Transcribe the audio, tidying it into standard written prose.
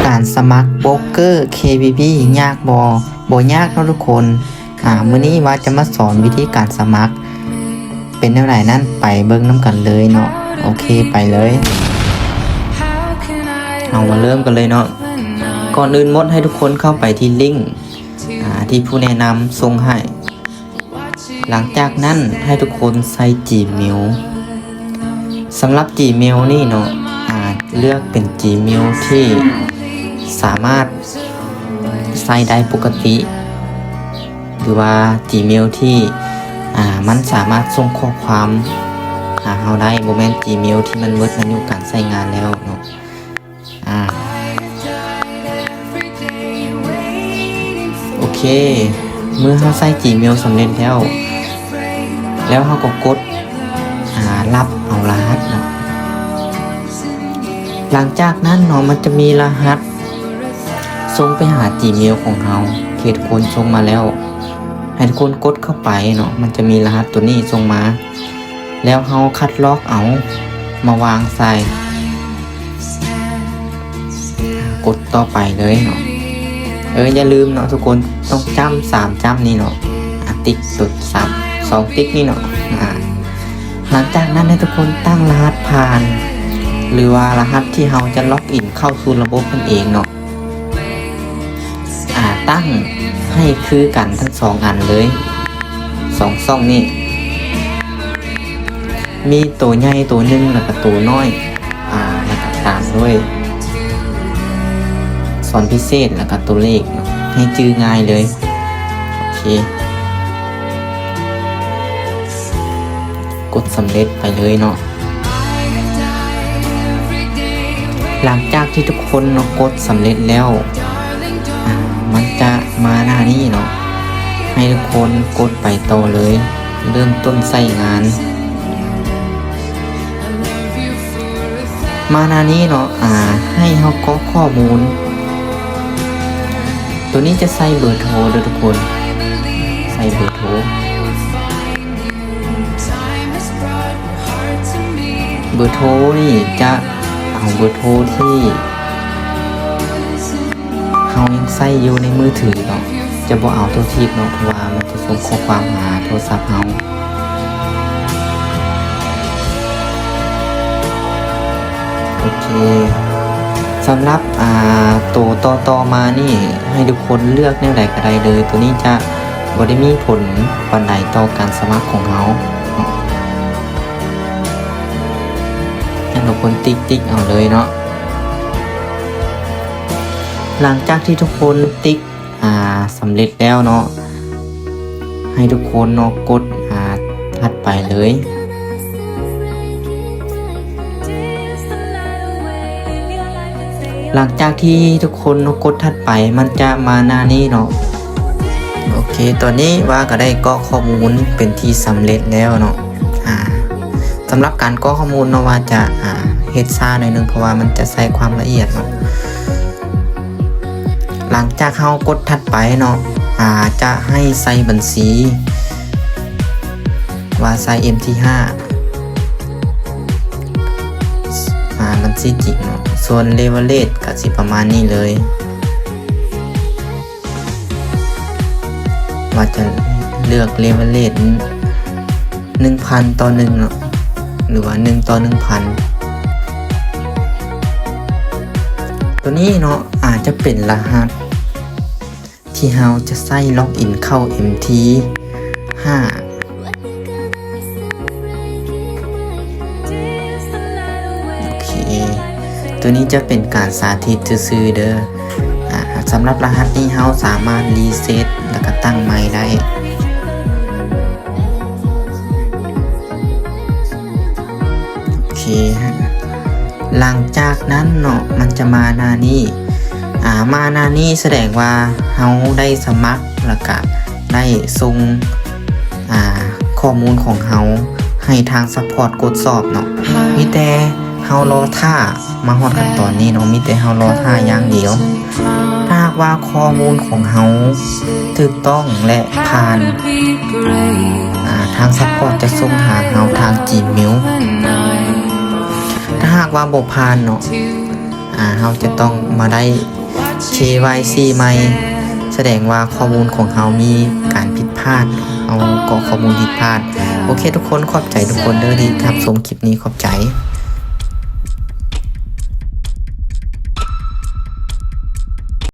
การสมัครโบรกเกอร์ KBB ยากบ่ยากเนาะทุกคนมื้อนี้ว่าจะมาสอนวิธีการสมัครเป็นแนวไหนนั้นไปเบิ่งน้ำกันเลยเนาะโอเคไปเลยเอามาเริ่มกันเลยเนาะก่อนอื่นมดให้ทุกคนเข้าไปที่ลิงก์ที่ผู้แนะนำส่งให้หลังจากนั้นให้ทุกคนใส่ Gmail สำหรับ Gmail นี่เนาะเลือกเป็น Gmail ที่สามารถใส่ได้ปกติหรือว่า Gmail ที่มันสามารถส่งข้อความหาเราได้บ่แม่น Gmail ที่มันหมดอายุการใช้งานแล้วเนาะโอเคเมื่อเราใส่ Gmail สำเร็จแล้วเราก็กดรับเอารหัสเนาะหลังจากนั้นเนาะมันจะมีรหัสส่งไปหา Gmail ของเราที่ทุกคนส่งมาแล้วให้ทุกคนกดเข้าไปเนาะมันจะมีรหัสตัวนี้ส่งมาแล้วเราคัดลอกเอามาวางใส่กดต่อไปเลยเนาะอย่าลืมเนาะทุกคนต้องจำ3จำนี่เนาะติ๊กสุด2ติ๊กนี่เนาะหลังจากนั้นให้ทุกคนตั้งรหัสผ่านหรือว่ารหัสที่เราจะล็อกอินเข้าสู่ระบบนั่นเองเนาะตั้งให้คือกันทั้ง2อันเลย2ช่องนี่มีตัวใหญ่ตัวหนึ่งแล้วก็ตัวน้อยแล้วก็ตามด้วยสอนพิเศษแล้วก็ตัวเลขเนาะให้จื้อง่ายเลยโอเคกดสำเร็จไปเลยเนาะหลังจากที่ทุกคนเนาะกดสำเร็จแล้วมันจะมาหน้านี้เนาะให้ทุกคนกดไปต่อเลยเริ่มต้นใช้งานมาหน้านี้เนาะให้เขากรอกข้อมูลตัวนี้จะใส่เบอร์โทรด้วยทุกคนใส่เบอร์โทรนี่จะเอาเบอร์โทรที่เรายังใส่อยู่ในมือถือเนาะจะบ่เอาโทรทิพย์เนาะเพราะว่ามันจะส่งข้อความหาโทรศัพท์เราโอเคสำหรับตัวต่อมานี่ให้ทุกคนเลือกแนวใดก็ได้เลยตัวนี้จะบ่ได้มีผลปานใดต่อการสมัครของเราให้ทุกคนติ๊กเอาเลยเนาะหลังจากที่ทุกคนติ๊กสำเร็จแล้วเนาะให้ทุกคนเนาะกดถัดไปเลยหลังจากที่ทุกคนเนาะกดถัดไปมันจะมาหน้านี้เนาะโอเคตอนนี้ว่าก็ได้กรอกข้อมูลเป็นที่สำเร็จแล้วเนาะสำหรับการกรอกข้อมูลเนาะว่าจะเฮ็ดช้าหน่อยนึงเพราะว่ามันจะใส่ความละเอียดเนาะหลังจากเขากดถัดไปเนาะจะให้ใส่บัญชีว่าใส่ MT5 บัญชีจริงเนาะส่วน leverage ก็สิประมาณนี้เลยว่าจะเลือก leverage 1,000 ต่อ 1เนาะหรือว่า1 ต่อ 1,000 ตัวนี้เนาะอาจจะเป็นรหัสที่เราจะใส่ล็อกอินเข้า MT5 โอเคตัวนี้จะเป็นการสาธิตซื่อๆเด้อสำหรับรหัสนี้เราสามารถรีเซ็ตแล้วก็ตั้งใหม่ได้โอเคหลังจากนั้นเนาะมันจะมาหน้านี้มาหน้านี้แสดงว่าเราได้สมัครแล้วก็ได้ส่งข้อมูลของเราให้ทางซัพพอร์ตกดสอบเนาะมีแต่เรารอท่ามาฮอดขั้นตอนนี้เนาะมีแต่เรารอท่าอย่างเดียวถ้าหากว่าข้อมูลของเราถูกต้องและผ่านทางซัพพอร์ตจะส่งหาเราทาง Gmail ถ้าหากว่าบ่ผ่านเนาะเราจะต้องมาได้ KYC ใหม่แสดงว่าข้อมูลของเรามีการผิดพลาดเอาก็ข้อมูลผิดพลาดโอเคทุกคนขอบใจทุกคนเด้อดีครับชมคลิปนี้ขอบใจ